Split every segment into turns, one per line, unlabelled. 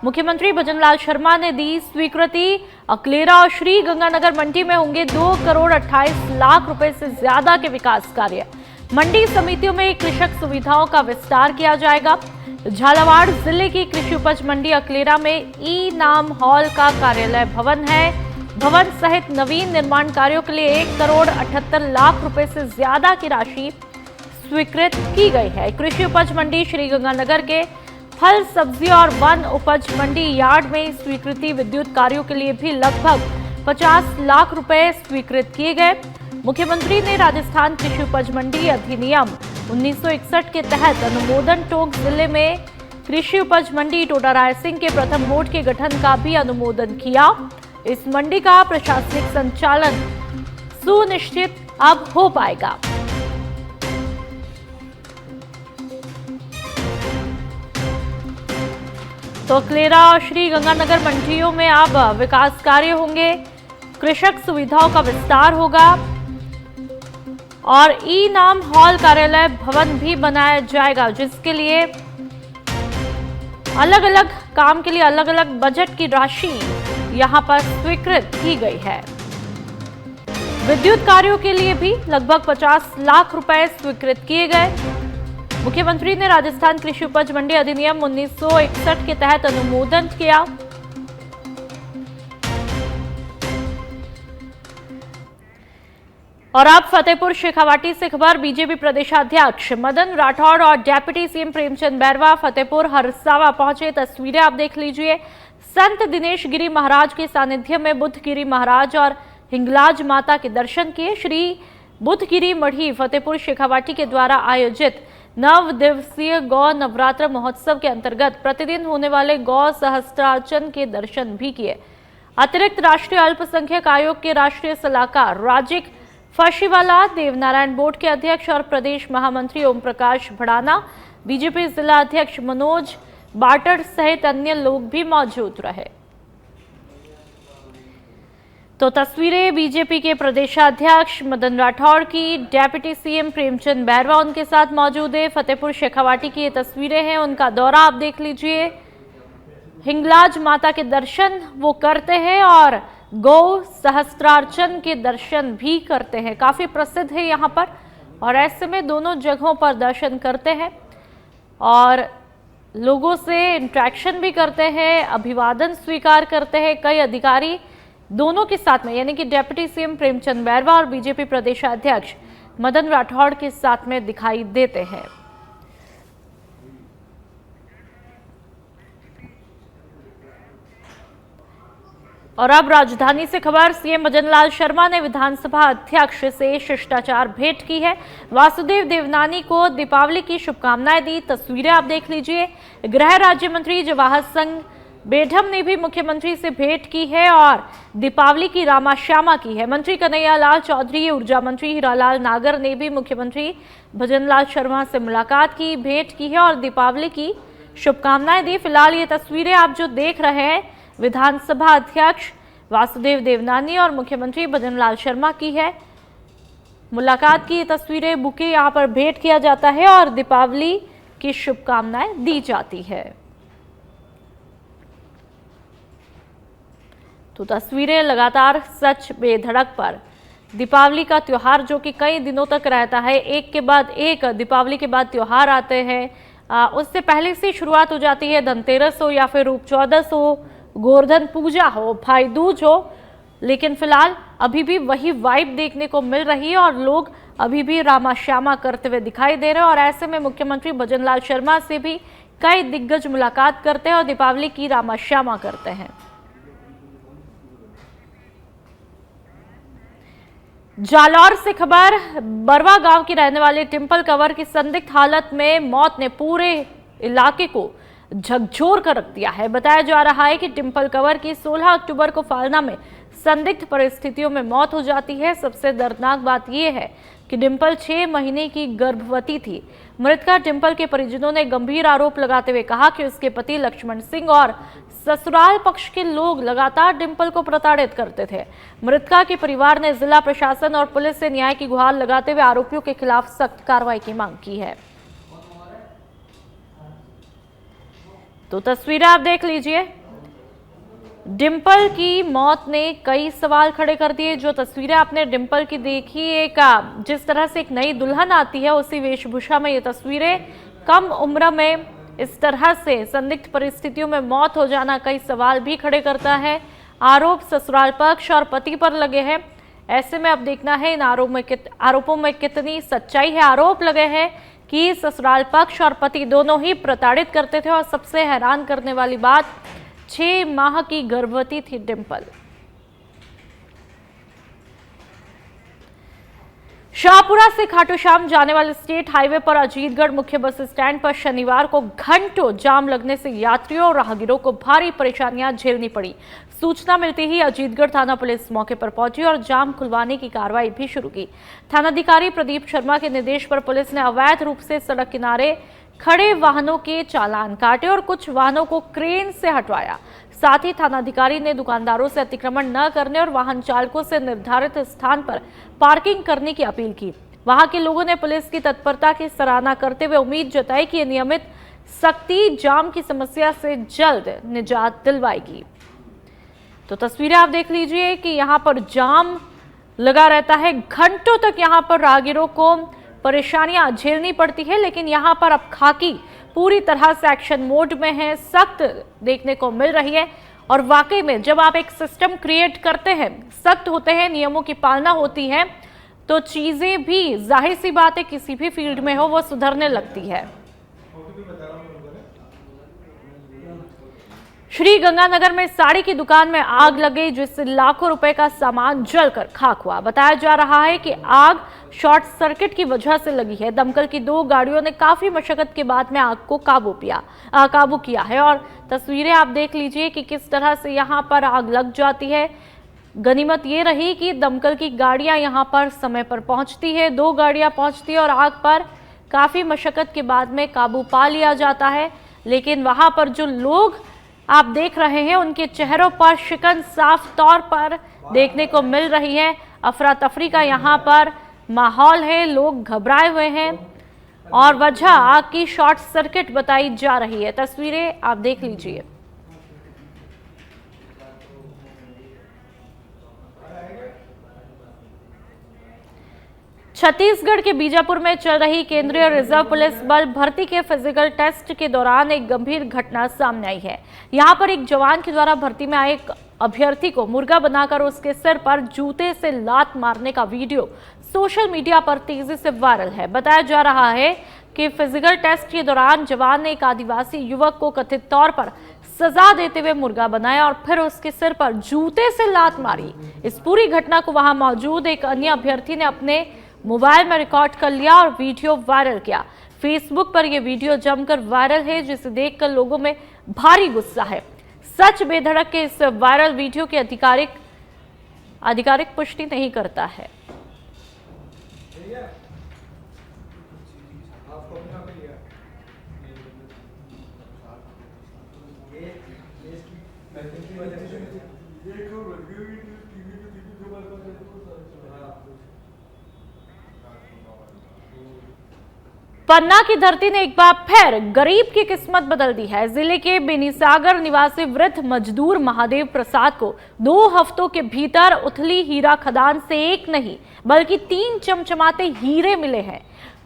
मुख्यमंत्री भजनलाल शर्मा ने दी स्वीकृति। अकलेरा और श्री गंगानगर मंडी में होंगे 2 करोड़ 28 लाख रुपए से ज्यादा के विकास कार्य। मंडी समितियों में कृषक सुविधाओं का विस्तार किया जाएगा। झालावाड़ जिले की कृषि उपज मंडी अकलेरा में ई नाम हॉल का कार्यालय भवन है। भवन सहित नवीन निर्माण कार्यों के लिए 1 करोड़ 78 लाख रुपए से ज्यादा की राशि स्वीकृत की गई है। कृषि उपज मंडी श्री गंगानगर के फल सब्जी और वन उपज मंडी यार्ड में स्वीकृति। विद्युत कार्यों के लिए भी लगभग 50 लाख रुपए स्वीकृत किए गए। मुख्यमंत्री ने राजस्थान कृषि उपज मंडी अधिनियम 1961 के तहत अनुमोदन टोंक जिले में कृषि उपज मंडी टोडा रायसिंह के प्रथम बोर्ड के गठन का भी अनुमोदन किया। इस मंडी का प्रशासनिक संचालन सुनिश्चित अब हो पाएगा। तो अकलेरा और श्री गंगानगर मंडियों में अब विकास कार्य होंगे, कृषक सुविधाओं का विस्तार होगा और ई नाम हॉल कार्यालय भवन भी बनाया जाएगा, जिसके लिए अलग अलग काम के लिए अलग अलग बजट की राशि यहां पर स्वीकृत की गई है। विद्युत कार्यों के लिए भी लगभग 50 लाख रुपए स्वीकृत किए गए। मुख्यमंत्री ने राजस्थान कृषि उपज मंडी अधिनियम 1961 के तहत अनुमोदन किया। और अब फतेहपुर शेखावाटी से खबर। बीजेपी प्रदेशाध्यक्ष मदन राठौड़ और डिप्टी सीएम प्रेमचंद बैरवा फतेहपुर हरसावा पहुंचे। तस्वीरें आप देख लीजिए। संत दिनेश गिरी महाराज के सानिध्य में बुद्धगिरी महाराज और हिंगलाज माता के दर्शन किए। श्री बुद्धगिरी मढ़ी फतेहपुर शेखावाटी के द्वारा आयोजित 9 दिवसीय गौ नवरात्र महोत्सव के अंतर्गत प्रतिदिन होने वाले गौ सहस्त्रार्चन के दर्शन भी किए। अतिरिक्त राष्ट्रीय अल्पसंख्यक आयोग के राष्ट्रीय सलाहकार राजिक फशीवाला, देवनारायण बोर्ड के अध्यक्ष और प्रदेश महामंत्री ओम प्रकाश भड़ाना, बीजेपी जिला अध्यक्ष मनोज बाटर सहित अन्य लोग भी मौजूद रहे। तो तस्वीरें बीजेपी के प्रदेशाध्यक्ष मदन राठौड़ की, डिप्टी सीएम प्रेमचंद बैरवा उनके साथ मौजूद है। फतेहपुर शेखावाटी की ये तस्वीरें हैं, उनका दौरा आप देख लीजिए। हिंगलाज माता के दर्शन वो करते हैं और गौ सहस्त्रार्चन के दर्शन भी करते हैं। काफी प्रसिद्ध है यहाँ पर और ऐसे में दोनों जगहों पर दर्शन करते हैं और लोगों से इंटरेक्शन भी करते हैं, अभिवादन स्वीकार करते हैं। कई अधिकारी दोनों के साथ में, यानी कि डिप्टी सीएम प्रेमचंद बैरवा और बीजेपी प्रदेशाध्यक्ष मदन राठौड़ के साथ में दिखाई देते हैं। और अब राजधानी से खबर। सीएम भजनलाल शर्मा ने विधानसभा अध्यक्ष से शिष्टाचार भेंट की है। वासुदेव देवनानी को दीपावली की शुभकामनाएं दी। तस्वीरें आप देख लीजिए। गृह राज्य मंत्री जवाहर सिंह बेढम ने भी मुख्यमंत्री से भेंट की है और दीपावली की रामाश्यामा की है। मंत्री कन्हैयालाल चौधरी, ऊर्जा मंत्री हीरालाल नागर ने भी मुख्यमंत्री भजनलाल शर्मा से मुलाकात की, भेंट की है और दीपावली की शुभकामनाएं दी। फिलहाल ये तस्वीरें आप जो देख रहे हैं विधानसभा अध्यक्ष वासुदेव देवनानी और मुख्यमंत्री भजनलाल शर्मा की है। मुलाकात की ये तस्वीरें, बुके यहाँ पर भेंट किया जाता है और दीपावली की शुभकामनाएं दी जाती है। तो तस्वीरें लगातार सच बेधड़क पर दीपावली का त्योहार जो कि कई दिनों तक रहता है, एक के बाद एक दीपावली के बाद त्योहार आते हैं। उससे पहले से शुरुआत हो जाती है। धनतेरस हो या फिर रूप चौदस हो, गोवर्धन पूजा हो, भाई दूज हो, लेकिन फिलहाल अभी भी वही वाइब देखने को मिल रही है और लोग अभी भी रामाश्यामा करते हुए दिखाई दे रहे हैं। और ऐसे में मुख्यमंत्री भजनलाल शर्मा से भी कई दिग्गज मुलाकात करते हैं और दीपावली की रामाश्यामा करते हैं। जालौर से खबर। बरवा गांव की रहने वाली टिम्पल कंवर की संदिग्ध हालत में मौत ने पूरे इलाके को झकझोर कर रख दिया है। बताया जा रहा है कि टिम्पल कंवर की 16 अक्टूबर को फालना में संदिग्ध परिस्थितियों में मौत हो जाती है। सबसे दर्दनाक बात यह है कि डिम्पल 6 महीने की गर्भवती थी। मृतका डिम्पल के परिजनों ने गंभीर आरोप लगाते हुए कहा कि उसके पति लक्ष्मण सिंह और ससुराल पक्ष के लोग लगातार डिम्पल को प्रताड़ित करते थे। मृतका के परिवार ने जिला प्रशासन और पुलिस से न्याय की गुहार लगाते हुए आरोपियों के खिलाफ सख्त कार्रवाई की मांग की है। तो तस्वीरें आप देख लीजिए। डिंपल की मौत ने कई सवाल खड़े कर दिए। जो तस्वीरें आपने डिंपल की देखी, एक जिस तरह से एक नई दुल्हन आती है उसी वेशभूषा में ये तस्वीरें, कम उम्र में इस तरह से संदिग्ध परिस्थितियों में मौत हो जाना कई सवाल भी खड़े करता है। आरोप ससुराल पक्ष और पति पर लगे हैं। ऐसे में अब देखना है इन आरोपों में कितनी सच्चाई है। आरोप लगे हैं कि ससुराल पक्ष और पति दोनों ही प्रताड़ित करते थे और सबसे हैरान करने वाली बात, 6 माह की गर्भवती थी डिंपल। शाहपुरा से खाटू श्याम जाने वाले स्टेट हाईवे पर अजीतगढ़ मुख्य बस स्टैंड पर शनिवार को घंटों जाम लगने से यात्रियों और राहगीरों को भारी परेशानियां झेलनी पड़ी। सूचना मिलते ही अजीतगढ़ थाना पुलिस मौके पर पहुंची और जाम खुलवाने की कार्रवाई भी शुरू की। थानाधिकारी प्रदीप शर्मा के निर्देश पर पुलिस ने अवैध रूप से सड़क किनारे खड़े वाहनों के चालान काटे और कुछ वाहनों को क्रेन से हटवाया। साथ ही थानाधिकारी ने दुकानदारों से अतिक्रमण न करने और वाहन चालकों से निर्धारित स्थान पर पार्किंग करने की अपील की। वहां के लोगों ने पुलिस की तत्परता की सराहना करते हुए उम्मीद जताई कि नियमित सख्ती जाम की समस्या से जल्द निजात दिलवाएगी। तो तस्वीरें आप देख लीजिए कि यहाँ पर जाम लगा रहता है, घंटों तक यहाँ पर राहगीरों को परेशानियां झेलनी पड़ती है। लेकिन यहाँ पर अब खाकी पूरी तरह से एक्शन मोड में है, सख्त देखने को मिल रही है। और वाकई में जब आप एक सिस्टम क्रिएट करते हैं, सख्त होते हैं, नियमों की पालना होती है, तो चीजें भी जाहिर सी बात है किसी भी फील्ड में हो वो सुधरने लगती है। श्री गंगानगर में साड़ी की दुकान में आग लग गई, जिससे लाखों रुपए का सामान जलकर खाक हुआ। बताया जा रहा है कि आग शॉर्ट सर्किट की वजह से लगी है। दमकल की 2 गाड़ियों ने काफी मशक्कत के बाद में आग को काबू किया है। और तस्वीरें आप देख लीजिए कि किस तरह से यहाँ पर आग लग जाती है। गनीमत ये रही कि दमकल की गाड़ियां यहाँ पर समय पर पहुंचती है, 2 गाड़ियां पहुंचती है और आग पर काफी मशक्कत के बाद में काबू पा लिया जाता है। लेकिन वहां पर जो लोग आप देख रहे हैं, उनके चेहरों पर शिकन साफ तौर पर देखने को मिल रही है। अफरा तफरी का यहाँ पर माहौल है, लोग घबराए हुए हैं और वजह आग की शॉर्ट सर्किट बताई जा रही है। तस्वीरें आप देख लीजिए। छत्तीसगढ़ के बीजापुर में चल रही केंद्रीय रिजर्व पुलिस बल भर्ती के फिजिकल टेस्ट के दौरान एक गंभीर घटना सामने आई है। यहां पर एक जवान के द्वारा भर्ती में आए एक अभ्यर्थी को मुर्गा बनाकर उसके सिर पर जूते से लात मारने का वीडियो सोशल मीडिया पर तेजी से वायरल है। बताया जा रहा है कि फिजिकल टेस्ट के दौरान जवान ने एक आदिवासी युवक को कथित तौर पर सजा देते हुए मुर्गा बनाया और फिर उसके सिर पर जूते से लात मारी। इस पूरी घटना को वहां मौजूद एक अन्य अभ्यर्थी ने अपने मोबाइल में रिकॉर्ड कर लिया और वीडियो वायरल किया। फेसबुक पर यह वीडियो जमकर वायरल है, जिसे देखकर लोगों में भारी गुस्सा है। सच बेधड़क के इस वायरल वीडियो की आधिकारिक पुष्टि नहीं करता है। पन्ना की धरती ने एक बार फिर गरीब की किस्मत बदल दी है। जिले के बेनीसागर निवासी वृद्ध मजदूर महादेव प्रसाद को 2 हफ्तों के भीतर उथली हीरा खदान से एक नहीं बल्कि 3 चमचमाते हीरे मिले हैं।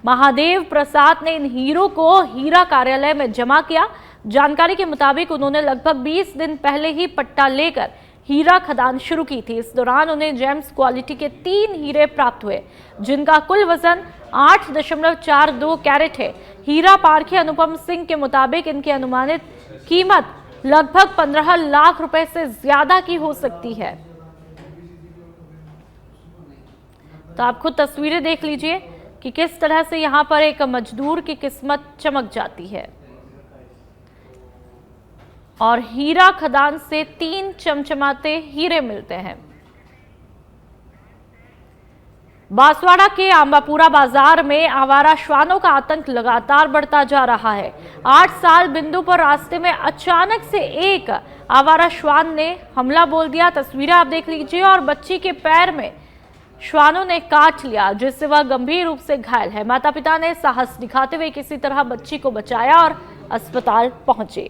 महादेव प्रसाद ने इन हीरों को हीरा कार्यालय में जमा किया। जानकारी के मुताबिक उन्होंने लगभग 20 दिन पहले ही पट्टा लेकर हीरा खदान शुरू की थी। इस दौरान उन्हें जेम्स क्वालिटी के 3 हीरे प्राप्त हुए, जिनका कुल वजन 8.42 कैरेट है। हीरा पारखी अनुपम सिंह के मुताबिक इनकी अनुमानित कीमत लगभग 15 लाख रुपए से ज्यादा की हो सकती है। तो आप खुद तस्वीरें देख लीजिए कि किस तरह से यहां पर एक मजदूर की किस्मत चमक जाती है और हीरा खदान से 3 चमचमाते हीरे मिलते हैं। बांसवाड़ा के आंबापुरा बाजार में आवारा श्वानों का आतंक लगातार बढ़ता जा रहा है। 8 साल बिंदु पर रास्ते में अचानक से एक आवारा श्वान ने हमला बोल दिया। तस्वीरें आप देख लीजिए और बच्ची के पैर में श्वानों ने काट लिया, जिससे वह गंभीर रूप से घायल है। माता पिता ने साहस दिखाते हुए किसी तरह बच्ची को बचाया और अस्पताल पहुंचे।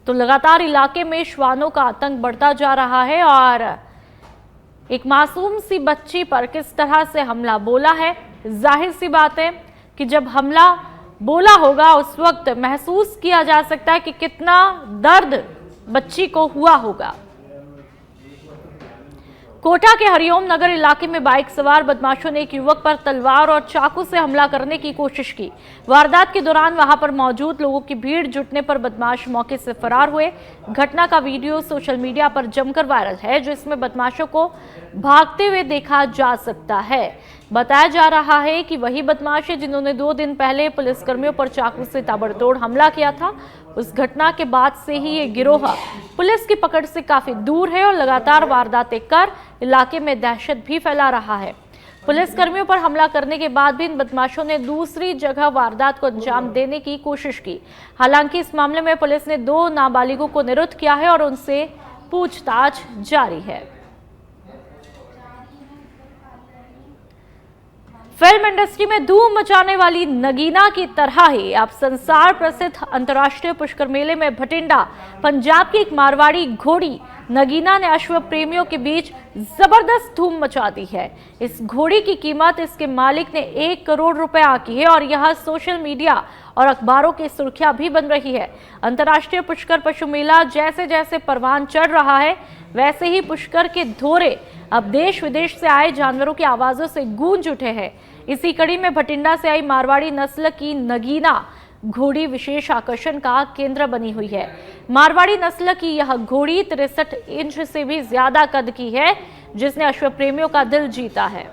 तो लगातार इलाके में श्वानों का आतंक बढ़ता जा रहा है और एक मासूम सी बच्ची पर किस तरह से हमला बोला है। जाहिर सी बात है कि जब हमला बोला होगा उस वक्त महसूस किया जा सकता है कि कितना दर्द बच्ची को हुआ होगा। कोटा के हरिओम नगर इलाके में बाइक सवार बदमाशों ने एक युवक पर तलवार और चाकू से हमला करने की कोशिश की। वारदात के दौरान वहां पर मौजूद लोगों की भीड़ जुटने पर बदमाश मौके से फरार हुए। घटना का वीडियो सोशल मीडिया पर जमकर वायरल है, जिसमें बदमाशों को भागते हुए देखा जा सकता है। बताया जा रहा है कि वही बदमाश है जिन्होंने 2 दिन पहले पुलिसकर्मियों पर चाकू से ताबड़तोड़ हमला किया था। उस घटना के बाद से ही ये गिरोह पुलिस की पकड़ से काफी दूर है और लगातार वारदातें कर इलाके में दहशत भी फैला रहा है। पुलिसकर्मियों पर हमला करने के बाद भी इन बदमाशों ने दूसरी जगह वारदात को अंजाम देने की कोशिश की। हालांकि इस मामले में पुलिस ने 2 नाबालिगों को निरुद्ध किया है और उनसे पूछताछ जारी है। फिल्म इंडस्ट्री में धूम मचाने वाली नगीना की तरह ही अब संसार प्रसिद्ध अंतर्राष्ट्रीय पुष्कर मेले में भटिंडा पंजाब की एक मारवाड़ी घोड़ी नगीना ने अश्व प्रेमियों के बीच जबरदस्त धूम मचा दी है। इस घोड़ी की कीमत इसके मालिक ने 1 करोड़ रुपए आकी है और यह सोशल मीडिया और अखबारों की सुर्खियां भी बन रही है। अंतर्राष्ट्रीय पुष्कर पशु मेला जैसे जैसे परवान चढ़ रहा है, वैसे ही पुष्कर के धोरे अब देश विदेश से आए जानवरों की आवाजों से गूंज उठे हैं। इसी कड़ी में भटिंडा से आई मारवाड़ी नस्ल की नगीना घोड़ी विशेष आकर्षण का केंद्र बनी हुई है। मारवाड़ी नस्ल की यह घोड़ी 63 इंच से भी ज्यादा कद की है, जिसने अश्व प्रेमियों का दिल जीता है।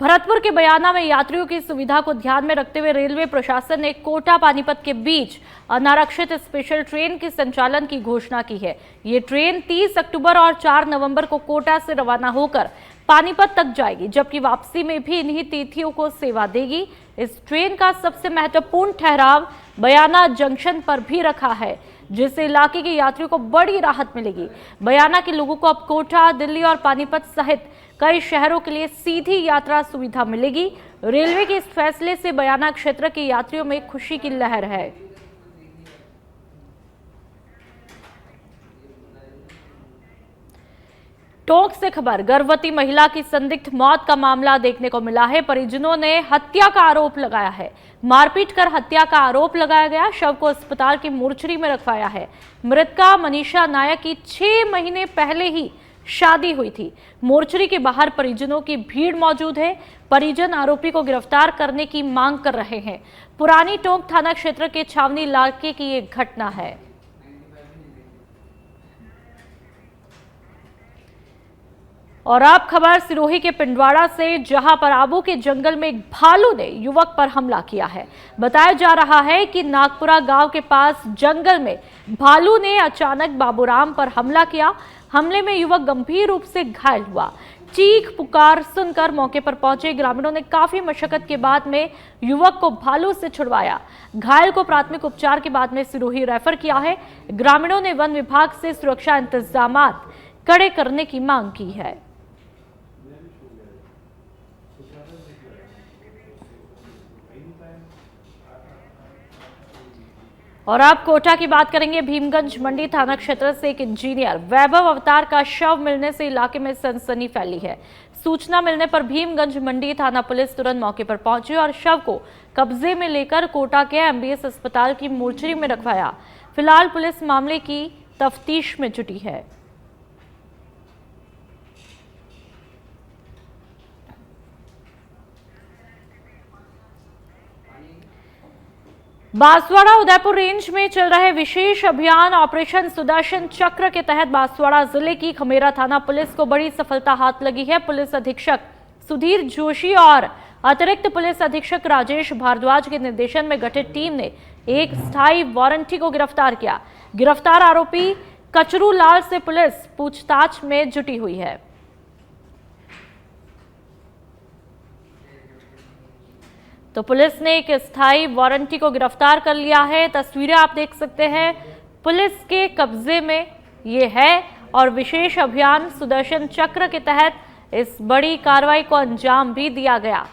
भरतपुर के बयाना में यात्रियों की सुविधा को ध्यान में रखते हुए रेलवे प्रशासन ने कोटा पानीपत के बीच अनारक्षित स्पेशल ट्रेन के संचालन की घोषणा की है। ये ट्रेन 30 अक्टूबर और 4 नवंबर को कोटा से रवाना होकर पानीपत तक जाएगी, जबकि वापसी में भी इन्हीं तिथियों को सेवा देगी। इस ट्रेन का सबसे महत्वपूर्ण ठहराव बयाना जंक्शन पर भी रखा है, जिससे इलाके के यात्रियों को बड़ी राहत मिलेगी। बयाना के लोगों को अब कोटा, दिल्ली और पानीपत सहित कई शहरों के लिए सीधी यात्रा सुविधा मिलेगी। रेलवे के इस फैसले से बयाना क्षेत्र के यात्रियों में खुशी की लहर है। टोंक से खबर, गर्भवती महिला की संदिग्ध मौत का मामला देखने को मिला है। परिजनों ने हत्या का आरोप लगाया है। मारपीट कर हत्या का आरोप लगाया गया। शव को अस्पताल की मोर्चरी में रखवाया है। मृतका मनीषा नायक की 6 महीने पहले ही शादी हुई थी। मोर्चरी के बाहर परिजनों की भीड़ मौजूद है। परिजन आरोपी को गिरफ्तार करने की मांग कर रहे हैं। पुरानी टोंक थाना क्षेत्र के छावनी इलाके की ये घटना है। और अब खबर सिरोही के पिंडवाड़ा से, जहां पर आबू के जंगल में एक भालू ने युवक पर हमला किया है। बताया जा रहा है कि नागपुरा गांव के पास जंगल में भालू ने अचानक बाबूराम पर हमला किया। हमले में युवक गंभीर रूप से घायल हुआ। चीख पुकार सुनकर मौके पर पहुंचे ग्रामीणों ने काफी मशक्कत के बाद में युवक को भालू से छुड़वाया। घायल को प्राथमिक उपचार के बाद में सिरोही रेफर किया है। ग्रामीणों ने वन विभाग से सुरक्षा इंतजाम कड़े करने की मांग की है। और अब कोटा की बात करेंगे। भीमगंज मंडी थाना क्षेत्र से एक इंजीनियर वैभव अवतार का शव मिलने से इलाके में सनसनी फैली है। सूचना मिलने पर भीमगंज मंडी थाना पुलिस तुरंत मौके पर पहुंची और शव को कब्जे में लेकर कोटा के एमबीएस अस्पताल की मोर्चरी में रखवाया। फिलहाल पुलिस मामले की तफ्तीश में जुटी है। बांसवाड़ा उदयपुर रेंज में चल रहे विशेष अभियान ऑपरेशन सुदर्शन चक्र के तहत बांसवाड़ा जिले की खमेरा थाना पुलिस को बड़ी सफलता हाथ लगी है। पुलिस अधीक्षक सुधीर जोशी और अतिरिक्त पुलिस अधीक्षक राजेश भारद्वाज के निर्देशन में गठित टीम ने एक स्थायी वारंटी को गिरफ्तार किया। गिरफ्तार आरोपी कचरू लाल से पुलिस पूछताछ में जुटी हुई है। तो पुलिस ने एक स्थायी वारंटी को गिरफ्तार कर लिया है। तस्वीरें आप देख सकते हैं, पुलिस के कब्जे में ये है और विशेष अभियान सुदर्शन चक्र के तहत इस बड़ी कार्रवाई को अंजाम भी दिया गया।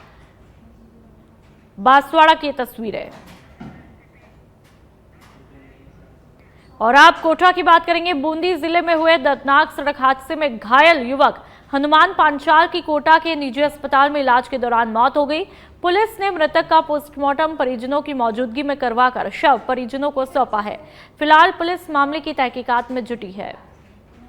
बांसवाड़ा की तस्वीरें। और आप कोटा की बात करेंगे। बूंदी जिले में हुए दर्दनाक सड़क हादसे में घायल युवक हनुमान पांचाल की कोटा के निजी अस्पताल में इलाज के दौरान मौत हो गई। पुलिस ने मृतक का पोस्टमार्टम परिजनों की मौजूदगी में करवाकर शव परिजनों को सौंपा है। फिलहाल पुलिस मामले की तहकीकात में जुटी है।